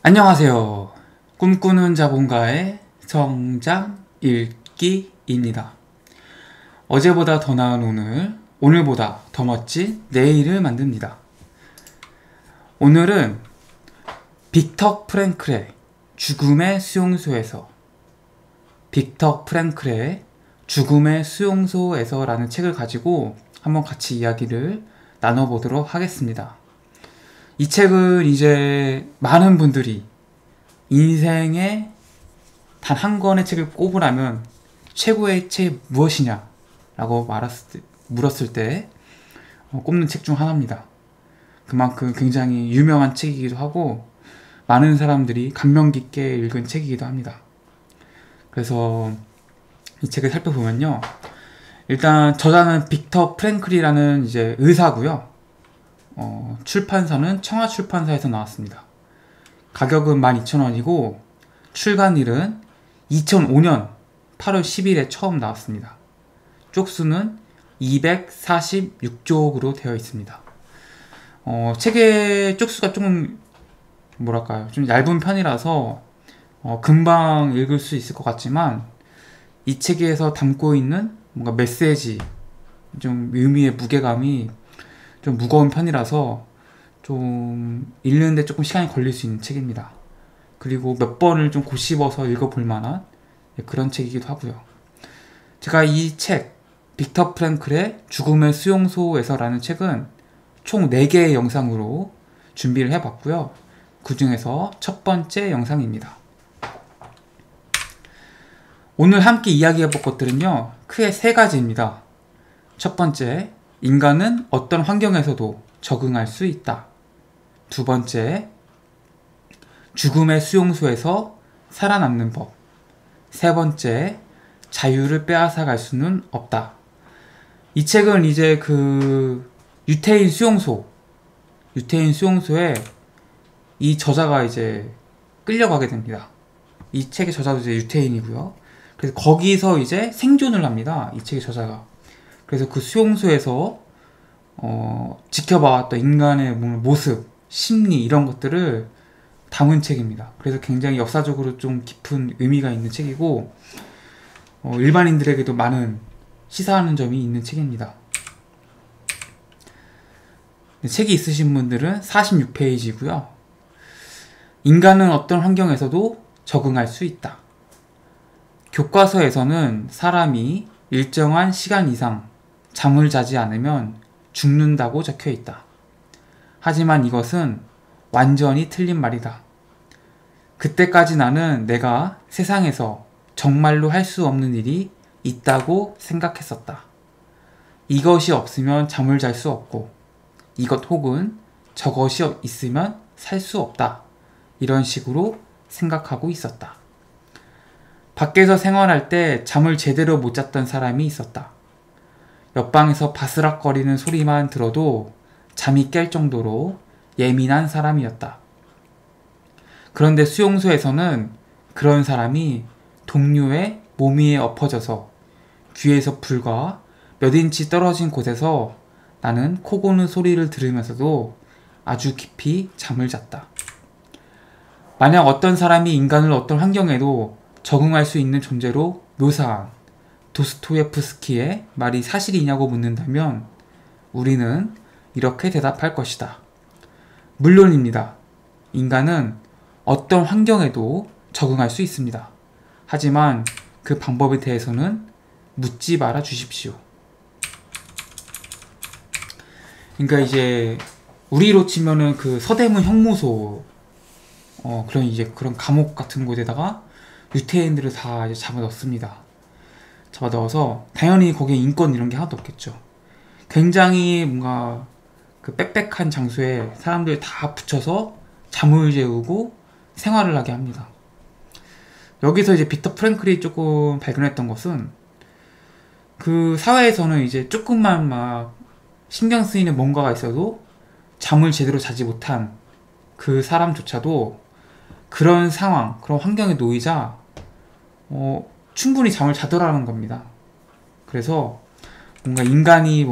안녕하세요. 꿈꾸는 자본가의 성장 읽기입니다. 어제보다 더 나은 오늘, 오늘보다 더 멋진 내일을 만듭니다. 오늘은 빅터 프랭클의 죽음의 수용소에서 라는 책을 가지고 한번 같이 이야기를 나눠보도록 하겠습니다. 이 책은 이제 많은 분들이 인생에 단 한 권의 책을 꼽으라면 최고의 책이 무엇이냐 라고 물었을 때 꼽는 책 중 하나입니다. 그만큼 굉장히 유명한 책이기도 하고 많은 사람들이 감명 깊게 읽은 책이기도 합니다. 그래서 이 책을 살펴보면요, 일단 저자는 빅터 프랭클이라는 이제 의사고요. 출판사는 청아출판사에서 나왔습니다. 가격은 12,000원이고 출간일은 2005년 8월 10일에 처음 나왔습니다. 쪽수는 246쪽으로 되어 있습니다. 책의 쪽수가 좀 좀 얇은 편이라서 금방 읽을 수 있을 것 같지만 이 책에서 담고 있는 뭔가 메시지, 좀 의미의 무게감이 좀 무거운 편이라서 좀 읽는데 조금 시간이 걸릴 수 있는 책입니다. 그리고 몇 번을 좀 곱씹어서 읽어볼 만한 그런 책이기도 하고요. 제가 이 책, 빅터 프랭클의 죽음의 수용소에서 라는 책은 총 4개의 영상으로 준비를 해봤고요. 그 중에서 첫 번째 영상입니다. 오늘 함께 이야기해볼 것들은요, 크게 3가지입니다. 첫 번째, 인간은 어떤 환경에서도 적응할 수 있다. 두 번째, 죽음의 수용소에서 살아남는 법. 세 번째, 자유를 빼앗아갈 수는 없다. 이 책은 이제 유태인 수용소에 이 저자가 이제 끌려가게 됩니다. 이 책의 저자도 이제 유태인이고요. 그래서 거기서 이제 생존을 합니다. 이 책의 저자가. 그래서 그 수용소에서 지켜봐왔던 인간의 모습, 심리 이런 것들을 담은 책입니다. 그래서 굉장히 역사적으로 좀 깊은 의미가 있는 책이고 일반인들에게도 많은 시사하는 점이 있는 책입니다. 책이 있으신 분들은 46페이지고요. 인간은 어떤 환경에서도 적응할 수 있다. 교과서에서는 사람이 일정한 시간 이상 잠을 자지 않으면 죽는다고 적혀 있다. 하지만 이것은 완전히 틀린 말이다. 그때까지 나는 내가 세상에서 정말로 할 수 없는 일이 있다고 생각했었다. 이것이 없으면 잠을 잘 수 없고, 이것 혹은 저것이 있으면 살 수 없다. 이런 식으로 생각하고 있었다. 밖에서 생활할 때 잠을 제대로 못 잤던 사람이 있었다. 옆방에서 바스락거리는 소리만 들어도 잠이 깰 정도로 예민한 사람이었다. 그런데 수용소에서는 그런 사람이 동료의 몸 위에 엎어져서 귀에서 불과 몇 인치 떨어진 곳에서 나는 코 고는 소리를 들으면서도 아주 깊이 잠을 잤다. 만약 어떤 사람이 인간을 어떤 환경에도 적응할 수 있는 존재로 묘사한 도스토예프스키의 말이 사실이냐고 묻는다면 우리는 이렇게 대답할 것이다. 물론입니다. 인간은 어떤 환경에도 적응할 수 있습니다. 하지만 그 방법에 대해서는 묻지 말아 주십시오. 그러니까 이제 우리로 치면은 서대문 형무소, 그런 감옥 같은 곳에다가 유태인들을 다 이제 잡아 넣습니다. 잡아 넣어서 당연히 거기에 인권 이런 게 하나도 없겠죠. 굉장히 뭔가 빽빽한 장소에 사람들 다 붙여서 잠을 재우고 생활을 하게 합니다. 여기서 이제 빅터 프랭클이 조금 발견했던 것은 그 사회에서는 이제 조금만 막 신경 쓰이는 뭔가가 있어도 잠을 제대로 자지 못한 그 사람조차도 그런 상황, 그런 환경에 놓이자 충분히 잠을 자더라는 겁니다. 그래서 인간이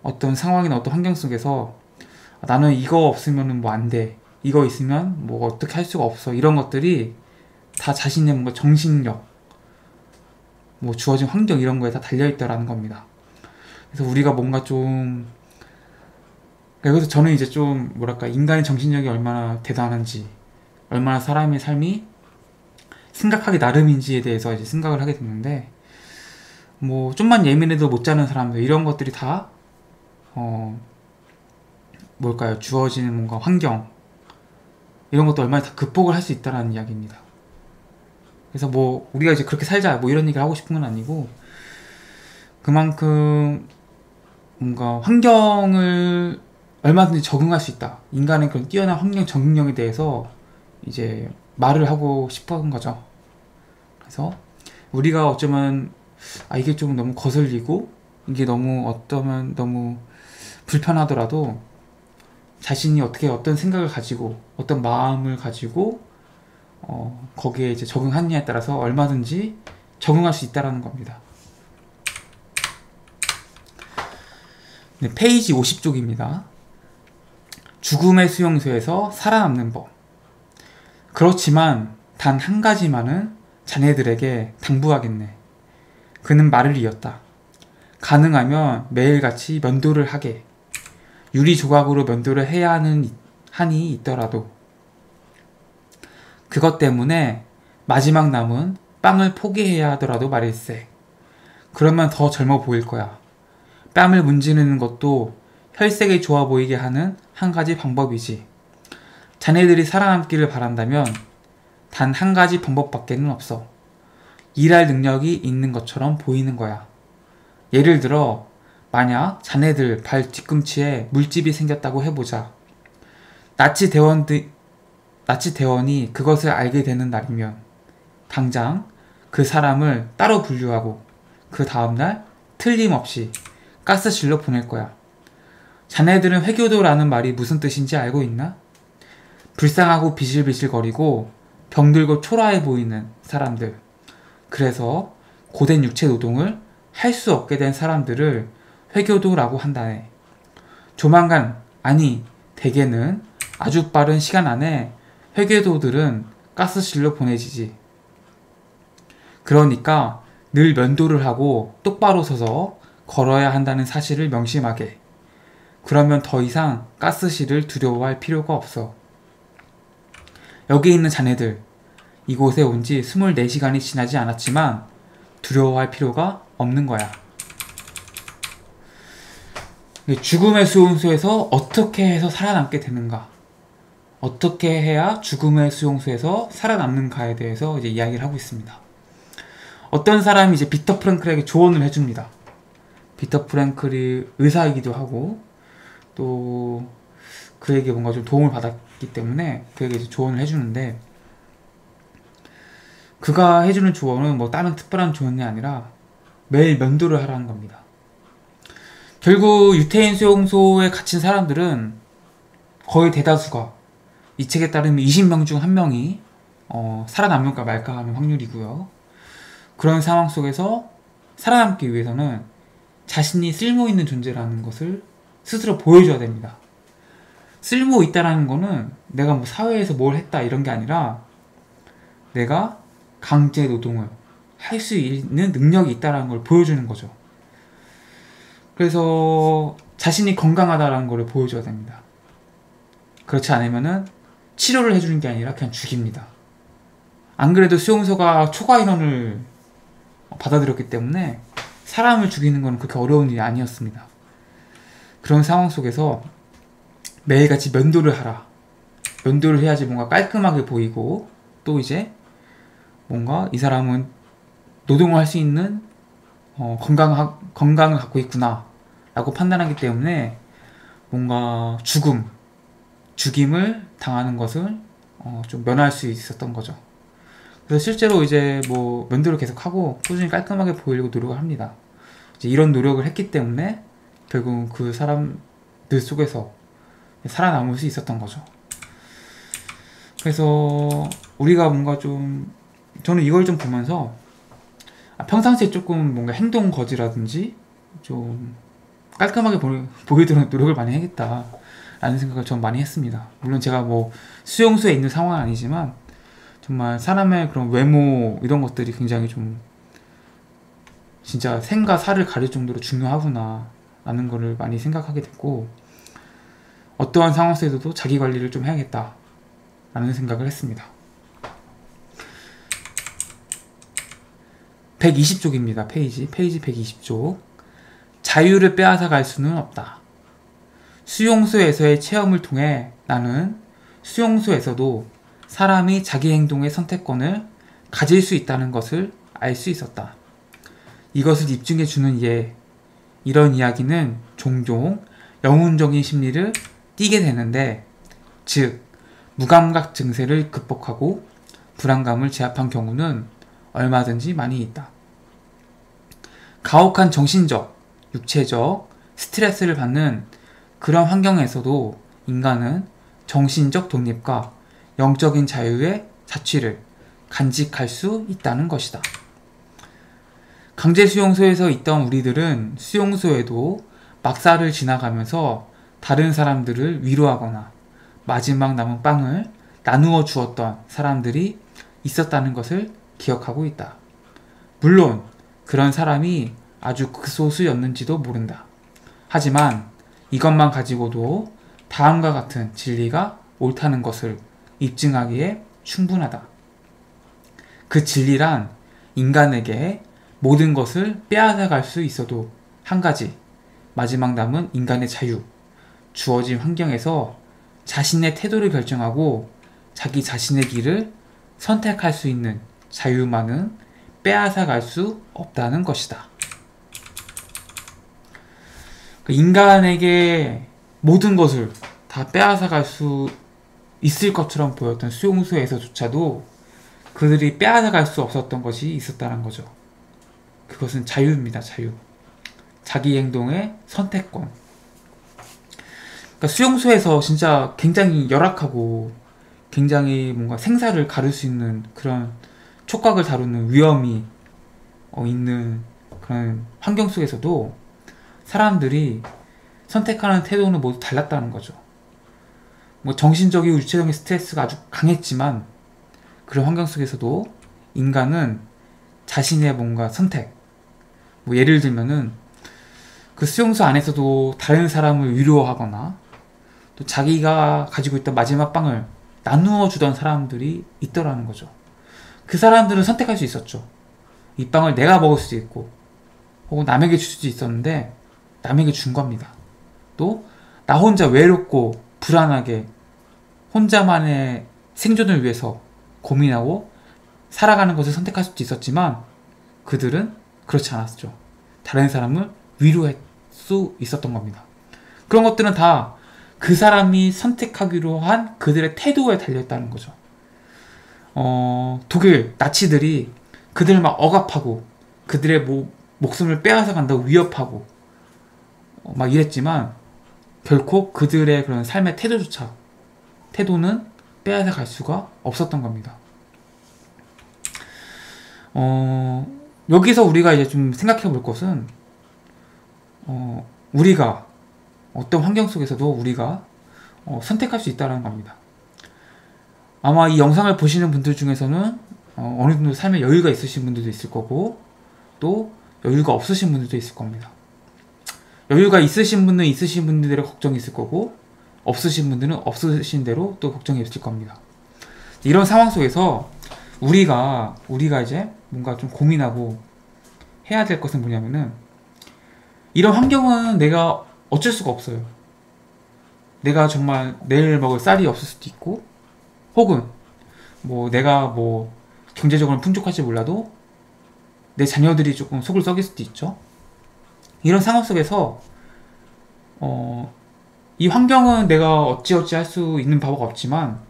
어떤 상황이나 어떤 환경 속에서 나는 이거 없으면 뭐 안 돼, 이거 있으면 뭐 어떻게 할 수가 없어. 이런 것들이 다 자신의 뭔가 정신력, 뭐 주어진 환경 이런 거에 다 달려있다라는 겁니다. 그래서 우리가 뭔가 좀, 여기서 저는 이제 좀 뭐랄까, 인간의 정신력이 얼마나 대단한지, 얼마나 사람의 삶이 생각하기 나름인지에 대해서 이제 생각을 하게 됐는데, 뭐 좀만 예민해도 못 자는 사람들, 이런 것들이 다 뭘까요, 주어지는 뭔가 환경, 이런 것도 얼마나 다 극복을 할 수 있다라는 이야기입니다. 그래서 뭐 우리가 이제 그렇게 살자 뭐 이런 얘기를 하고 싶은 건 아니고, 그만큼 뭔가 환경을 얼마든지 적응할 수 있다, 인간의 그런 뛰어난 환경 적응력에 대해서 이제 말을 하고 싶은 거죠. 그래서 우리가 어쩌면 이게 좀 너무 거슬리고 이게 너무 어쩌면 너무 불편하더라도 자신이 어떻게 어떤 생각을 가지고 어떤 마음을 가지고 거기에 이제 적응하느냐에 따라서 얼마든지 적응할 수 있다라는 겁니다. 네, 페이지 50쪽입니다. 죽음의 수용소에서 살아남는 법. 그렇지만 단 한 가지만은 자네들에게 당부하겠네. 그는 말을 이었다. 가능하면 매일같이 면도를 하게. 유리 조각으로 면도를 해야 하는 한이 있더라도. 그것 때문에 마지막 남은 빵을 포기해야 하더라도 말일세. 그러면 더 젊어 보일 거야. 뺨을 문지르는 것도 혈색이 좋아 보이게 하는 한 가지 방법이지. 자네들이 살아남기를 바란다면 단 한 가지 방법밖에는 없어. 일할 능력이 있는 것처럼 보이는 거야. 예를 들어 만약 자네들 발 뒤꿈치에 물집이 생겼다고 해보자. 나치 대원이 그것을 알게 되는 날이면 당장 그 사람을 따로 분류하고 그 다음날 틀림없이 가스실로 보낼 거야. 자네들은 회교도라는 말이 무슨 뜻인지 알고 있나? 불쌍하고 비실비실거리고 병들고 초라해 보이는 사람들. 그래서 고된 육체 노동을 할 수 없게 된 사람들을 회교도라고 한다네. 조만간, 아니 대개는 아주 빠른 시간 안에 회교도들은 가스실로 보내지지. 그러니까 늘 면도를 하고 똑바로 서서 걸어야 한다는 사실을 명심하게. 그러면 더 이상 가스실을 두려워할 필요가 없어. 여기 있는 자네들, 이곳에 온 지 24시간이 지나지 않았지만 두려워할 필요가 없는 거야. 죽음의 수용소에서 어떻게 해서 살아남게 되는가? 어떻게 해야 죽음의 수용소에서 살아남는가에 대해서 이제 이야기를 하고 있습니다. 어떤 사람이 이제 비터 프랭클에게 조언을 해줍니다. 비터 프랭클이 의사이기도 하고 또 그에게 뭔가 좀 도움을 받았기 때문에 그에게 이제 조언을 해주는데, 그가 해주는 조언은 뭐 다른 특별한 조언이 아니라 매일 면도를 하라는 겁니다. 결국 유태인 수용소에 갇힌 사람들은 거의 대다수가, 이 책에 따르면 20명 중 1명이 살아남을까 말까 하는 확률이고요. 그런 상황 속에서 살아남기 위해서는 자신이 쓸모있는 존재라는 것을 스스로 보여줘야 됩니다. 쓸모 있다라는 거는 내가 뭐 사회에서 뭘 했다 이런 게 아니라 내가 강제 노동을 할 수 있는 능력이 있다라는 걸 보여주는 거죠. 그래서 자신이 건강하다라는 걸 보여줘야 됩니다. 그렇지 않으면은 치료를 해주는 게 아니라 그냥 죽입니다. 안 그래도 수용소가 초과 인원을 받아들였기 때문에 사람을 죽이는 건 그렇게 어려운 일이 아니었습니다. 그런 상황 속에서 매일같이 면도를 하라. 면도를 해야지 뭔가 깔끔하게 보이고 또 이제 뭔가 이 사람은 노동을 할 수 있는 건강을 갖고 있구나 라고 판단하기 때문에 뭔가 죽임을 당하는 것을 좀 면할 수 있었던 거죠. 그래서 실제로 이제 뭐 면도를 계속하고 꾸준히 깔끔하게 보이려고 노력을 합니다. 이제 이런 노력을 했기 때문에 결국 그 사람들 속에서 살아남을 수 있었던 거죠. 그래서 우리가 뭔가 좀, 저는 이걸 좀 보면서 평상시에 조금 뭔가 행동 거지라든지 좀 깔끔하게 보이도록 노력을 많이 해야겠다 라는 생각을 전 많이 했습니다. 물론 제가 뭐 수용소에 있는 상황은 아니지만 정말 사람의 그런 외모 이런 것들이 굉장히 좀 진짜 생과 사를 가릴 정도로 중요하구나 라는 거를 많이 생각하게 됐고, 어떠한 상황 속에서도 자기 관리를 좀 해야겠다 라는 생각을 했습니다. 120쪽입니다. 페이지 120쪽. 자유를 빼앗아 갈 수는 없다. 수용소에서의 체험을 통해 나는 수용소에서도 사람이 자기 행동의 선택권을 가질 수 있다는 것을 알 수 있었다. 이것을 입증해주는 이런 이야기는 종종 영웅적인 심리를 띠게 되는데, 즉 무감각 증세를 극복하고 불안감을 제압한 경우는 얼마든지 많이 있다. 가혹한 정신적, 육체적 스트레스를 받는 그런 환경에서도 인간은 정신적 독립과 영적인 자유의 자취를 간직할 수 있다는 것이다. 강제 수용소에서 있던 우리들은 수용소에도 막사를 지나가면서 다른 사람들을 위로하거나 마지막 남은 빵을 나누어 주었던 사람들이 있었다는 것을 기억하고 있다. 물론 그런 사람이 아주 극소수였는지도 모른다. 하지만 이것만 가지고도 다음과 같은 진리가 옳다는 것을 입증하기에 충분하다. 그 진리란 인간에게 모든 것을 빼앗아 갈 수 있어도 한 가지, 마지막 남은 인간의 자유, 주어진 환경에서 자신의 태도를 결정하고 자기 자신의 길을 선택할 수 있는 자유만은 빼앗아 갈 수 없다는 것이다. 인간에게 모든 것을 다 빼앗아 갈 수 있을 것처럼 보였던 수용소에서조차도 그들이 빼앗아 갈 수 없었던 것이 있었다는 거죠. 그것은 자유입니다. 자유. 자기 행동의 선택권. 그러니까 수용소에서 진짜 굉장히 열악하고 굉장히 뭔가 생사를 가를 수 있는 그런 촉각을 다루는 위험이 있는 그런 환경 속에서도 사람들이 선택하는 태도는 모두 달랐다는 거죠. 뭐 정신적이고 육체적인 스트레스가 아주 강했지만 그런 환경 속에서도 인간은 자신의 뭔가 선택, 뭐 예를 들면은 그 수용소 안에서도 다른 사람을 위로하거나 또 자기가 가지고 있던 마지막 빵을 나누어 주던 사람들이 있더라는 거죠. 그 사람들은 선택할 수 있었죠. 이 빵을 내가 먹을 수도 있고 혹은 남에게 줄 수도 있었는데 남에게 준 겁니다. 또 나 혼자 외롭고 불안하게 혼자만의 생존을 위해서 고민하고 살아가는 것을 선택할 수도 있었지만 그들은 그렇지 않았죠. 다른 사람을 위로할 수 있었던 겁니다. 그런 것들은 다 그 사람이 선택하기로 한 그들의 태도에 달려있다는 거죠. 독일 나치들이 그들을 막 억압하고 그들의 목숨을 빼앗아 간다고 위협하고 막 이랬지만 결코 그들의 그런 삶의 태도는 빼앗아 갈 수가 없었던 겁니다. 여기서 우리가 이제 좀 생각해 볼 것은 우리가 어떤 환경 속에서도 우리가 선택할 수 있다는 겁니다. 아마 이 영상을 보시는 분들 중에서는 어느 정도 삶에 여유가 있으신 분들도 있을 거고 또 여유가 없으신 분들도 있을 겁니다. 여유가 있으신 분은 있으신 분들의 걱정이 있을 거고 없으신 분들은 없으신 대로 또 걱정이 있을 겁니다. 이런 상황 속에서 우리가 이제 뭔가 좀 고민하고 해야 될 것은 뭐냐면은 이런 환경은 내가 어쩔 수가 없어요. 내가 정말 내일 먹을 쌀이 없을 수도 있고 혹은 내가 경제적으로 풍족할지 몰라도 내 자녀들이 조금 속을 썩일 수도 있죠. 이런 상황 속에서 이 환경은 내가 어찌어찌 할 수 있는 바가 없지만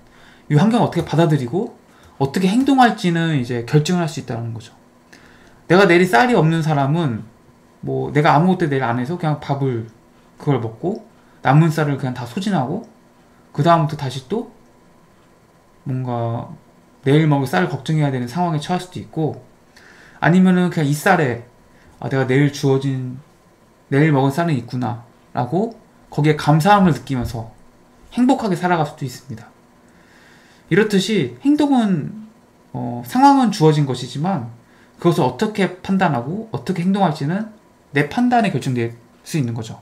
이 환경을 어떻게 받아들이고 어떻게 행동할지는 이제 결정을 할 수 있다는 거죠. 내가 내일 쌀이 없는 사람은 내가 아무것도 내일 안 해서 그냥 밥을 그걸 먹고 남은 쌀을 그냥 다 소진하고 그 다음부터 다시 또 뭔가 내일 먹을 쌀을 걱정해야 되는 상황에 처할 수도 있고 아니면은 그냥 이 쌀에 내가 내일 먹을 쌀은 있구나 라고 거기에 감사함을 느끼면서 행복하게 살아갈 수도 있습니다. 이렇듯이 행동은 상황은 주어진 것이지만 그것을 어떻게 판단하고 어떻게 행동할지는 내 판단에 결정될 수 있는 거죠.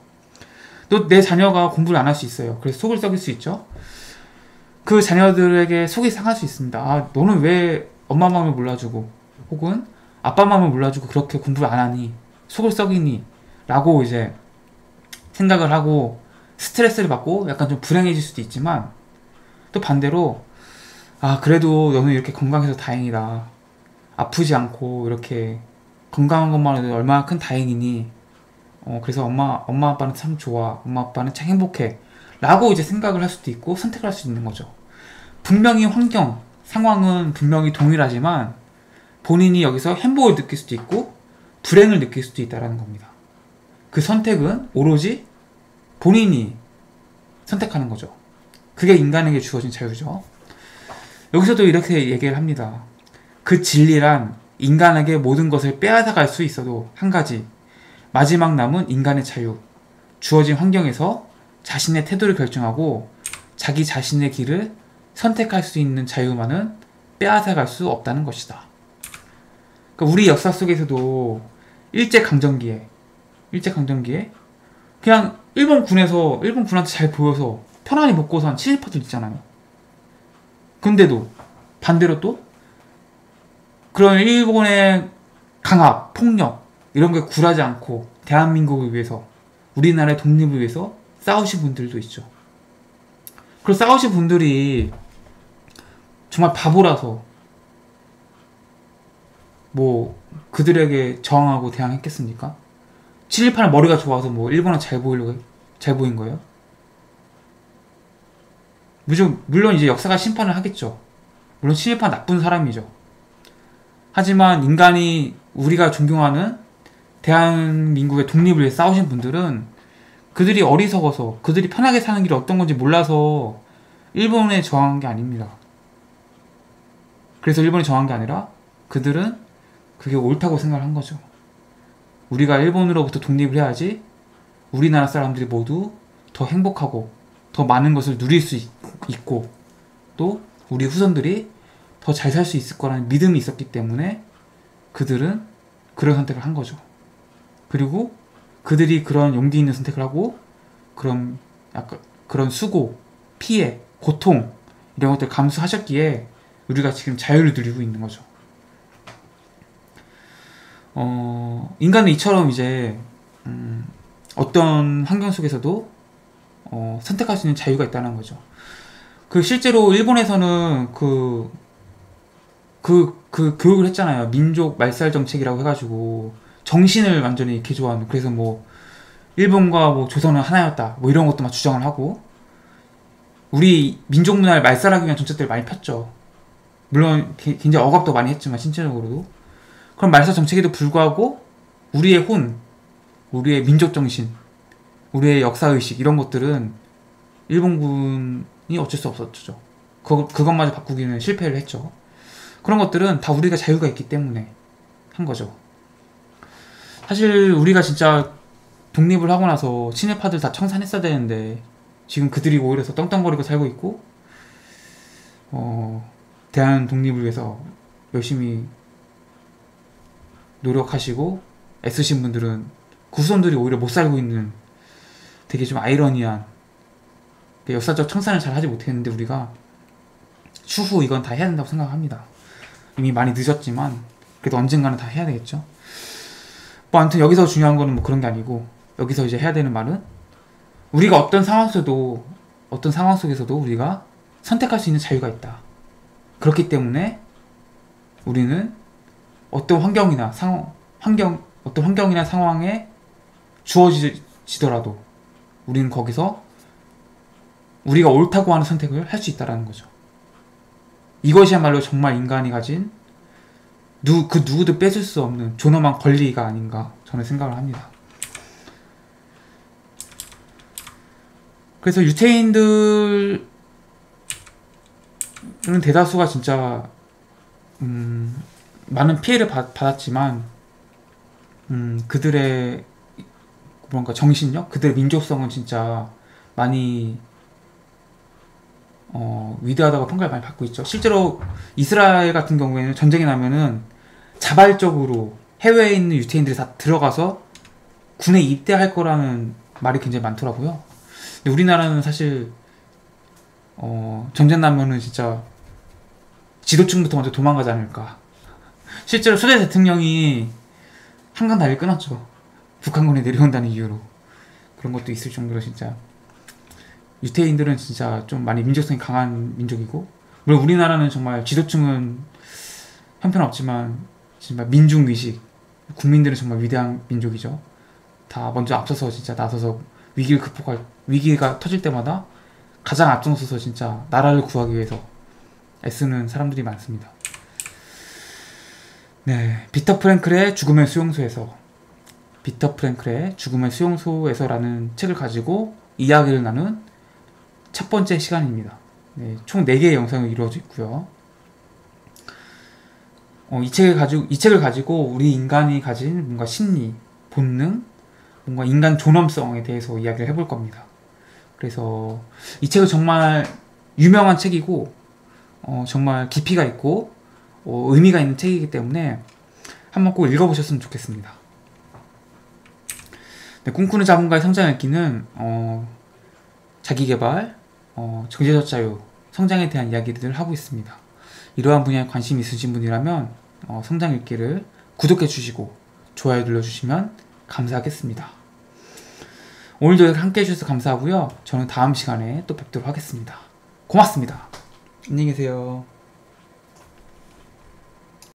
또 내 자녀가 공부를 안 할 수 있어요. 그래서 속을 썩일 수 있죠. 그 자녀들에게 속이 상할 수 있습니다. 아, 너는 왜 엄마 마음을 몰라주고 혹은 아빠 마음을 몰라주고 그렇게 공부를 안 하니? 속을 썩이니? 라고 이제 생각을 하고 스트레스를 받고 약간 좀 불행해질 수도 있지만, 또 반대로 아, 그래도 너는 이렇게 건강해서 다행이다. 아프지 않고 이렇게 건강한 것만 해도 얼마나 큰 다행이니? 그래서 엄마 아빠는 참 좋아. 엄마 아빠는 참 행복해. 라고 이제 생각을 할 수도 있고 선택을 할 수 있는 거죠. 분명히 환경, 상황은 분명히 동일하지만 본인이 여기서 행복을 느낄 수도 있고 불행을 느낄 수도 있다는 겁니다. 그 선택은 오로지 본인이 선택하는 거죠. 그게 인간에게 주어진 자유죠. 여기서도 이렇게 얘기를 합니다. 그 진리란 인간에게 모든 것을 빼앗아갈 수 있어도 한 가지, 마지막 남은 인간의 자유, 주어진 환경에서 자신의 태도를 결정하고 자기 자신의 길을 선택할 수 있는 자유만은 빼앗아갈 수 없다는 것이다. 그러니까 우리 역사 속에서도 일제강점기에 그냥 일본 군한테 잘 보여서 편안히 먹고 산 친일파들 있잖아요. 근데도 반대로 또 그런 일본의 강압, 폭력 이런 게 굴하지 않고 대한민국을 위해서, 우리나라의 독립을 위해서 싸우신 분들도 있죠. 그리고 싸우신 분들이 정말 바보라서 뭐 그들에게 저항하고 대항했겠습니까? 친일파는 머리가 좋아서 뭐 일본은 잘 보인 거예요? 물론 이제 역사가 심판을 하겠죠. 물론 친일파는 나쁜 사람이죠. 하지만 인간이, 우리가 존경하는 대한민국의 독립을 위해 싸우신 분들은 그들이 어리석어서 그들이 편하게 사는 길이 어떤 건지 몰라서 일본에 저항한 게 아닙니다. 그래서 일본에 저항한 게 아니라 그들은 그게 옳다고 생각한 거죠. 우리가 일본으로부터 독립을 해야지 우리나라 사람들이 모두 더 행복하고 더 많은 것을 누릴 수 있고 또 우리 후손들이 더 잘 살 수 있을 거라는 믿음이 있었기 때문에 그들은 그런 선택을 한 거죠. 그리고 그들이 그런 용기 있는 선택을 하고 그런 수고, 피해, 고통 이런 것들 감수하셨기에 우리가 지금 자유를 누리고 있는 거죠. 인간은 이처럼 이제 어떤 환경 속에서도 선택할 수 있는 자유가 있다는 거죠. 실제로 일본에서는 교육을 했잖아요. 민족 말살 정책이라고 해가지고 정신을 완전히 개조하는. 그래서 뭐 일본과 뭐 조선은 하나였다 뭐 이런 것도 막 주장을 하고 우리 민족 문화를 말살하기 위한 정책들을 많이 폈죠. 물론 굉장히 억압도 많이 했지만 신체적으로도. 그럼 말살 정책에도 불구하고 우리의 우리의 민족 정신, 우리의 역사의식 이런 것들은 일본군이 어쩔 수 없었죠. 그것마저 바꾸기는 실패를 했죠. 그런 것들은 다 우리가 자유가 있기 때문에 한 거죠. 사실 우리가 진짜 독립을 하고 나서 친일파들 다 청산했어야 되는데 지금 그들이 오히려 더 떵떵거리고 살고 있고 대한 독립을 위해서 열심히 노력하시고 애쓰신 분들은 그 후손들이 오히려 못 살고 있는 되게 좀 아이러니한, 역사적 청산을 잘 하지 못했는데 우리가 추후 이건 다 해야 된다고 생각합니다. 이미 많이 늦었지만 그래도 언젠가는 다 해야 되겠죠. 뭐 아무튼 여기서 중요한 거는 뭐 그런 게 아니고, 여기서 이제 해야 되는 말은 우리가 어떤 상황 속에서도 우리가 선택할 수 있는 자유가 있다. 그렇기 때문에 우리는 어떤 환경이나 상황에 주어지더라도 우리는 거기서 우리가 옳다고 하는 선택을 할 수 있다는 거죠. 이것이야말로 정말 인간이 가진 그 누구도 뺏을 수 없는 존엄한 권리가 아닌가 저는 생각을 합니다. 그래서 유태인들은 대다수가 진짜 많은 피해를 받았지만 그들의 뭔가 정신력, 그들의 민족성은 진짜 많이 위대하다고 평가를 많이 받고 있죠. 실제로 이스라엘 같은 경우에는 전쟁이 나면은 자발적으로 해외에 있는 유태인들이 다 들어가서 군에 입대할 거라는 말이 굉장히 많더라고요. 근데 우리나라는 사실 전쟁 나면은 진짜 지도층부터 먼저 도망가지 않을까. 실제로 수대 대통령이 한강 다리를 끊었죠. 북한군이 내려온다는 이유로. 그런 것도 있을 정도로 진짜 유태인들은 진짜 좀 많이 민족성이 강한 민족이고, 물론 우리나라는 정말 지도층은 형편없지만 정말 민중의식, 국민들은 정말 위대한 민족이죠. 다 먼저 앞서서 진짜 나서서 위기를 극복할, 위기가 터질 때마다 가장 앞장서서 진짜 나라를 구하기 위해서 애쓰는 사람들이 많습니다. 네, 비터 프랭클의 죽음의 수용소에서, 비터 프랭클의 죽음의 수용소에서라는 책을 가지고 이야기를 나눈 첫 번째 시간입니다. 네, 총 4개의 영상으로 이루어져 있고요. 이 책을 가지고 우리 인간이 가진 뭔가 심리, 본능, 뭔가 인간 존엄성에 대해서 이야기를 해볼 겁니다. 그래서 이 책은 정말 유명한 책이고, 정말 깊이가 있고, 의미가 있는 책이기 때문에 한번 꼭 읽어보셨으면 좋겠습니다. 네, 꿈꾸는 자본가의 성장 읽기는 자기개발, 경제적 자유, 성장에 대한 이야기들을 하고 있습니다. 이러한 분야에 관심이 있으신 분이라면 성장 읽기를 구독해 주시고 좋아요 눌러주시면 감사하겠습니다. 오늘도 함께 해주셔서 감사하고요. 저는 다음 시간에 또 뵙도록 하겠습니다. 고맙습니다. 안녕히 계세요.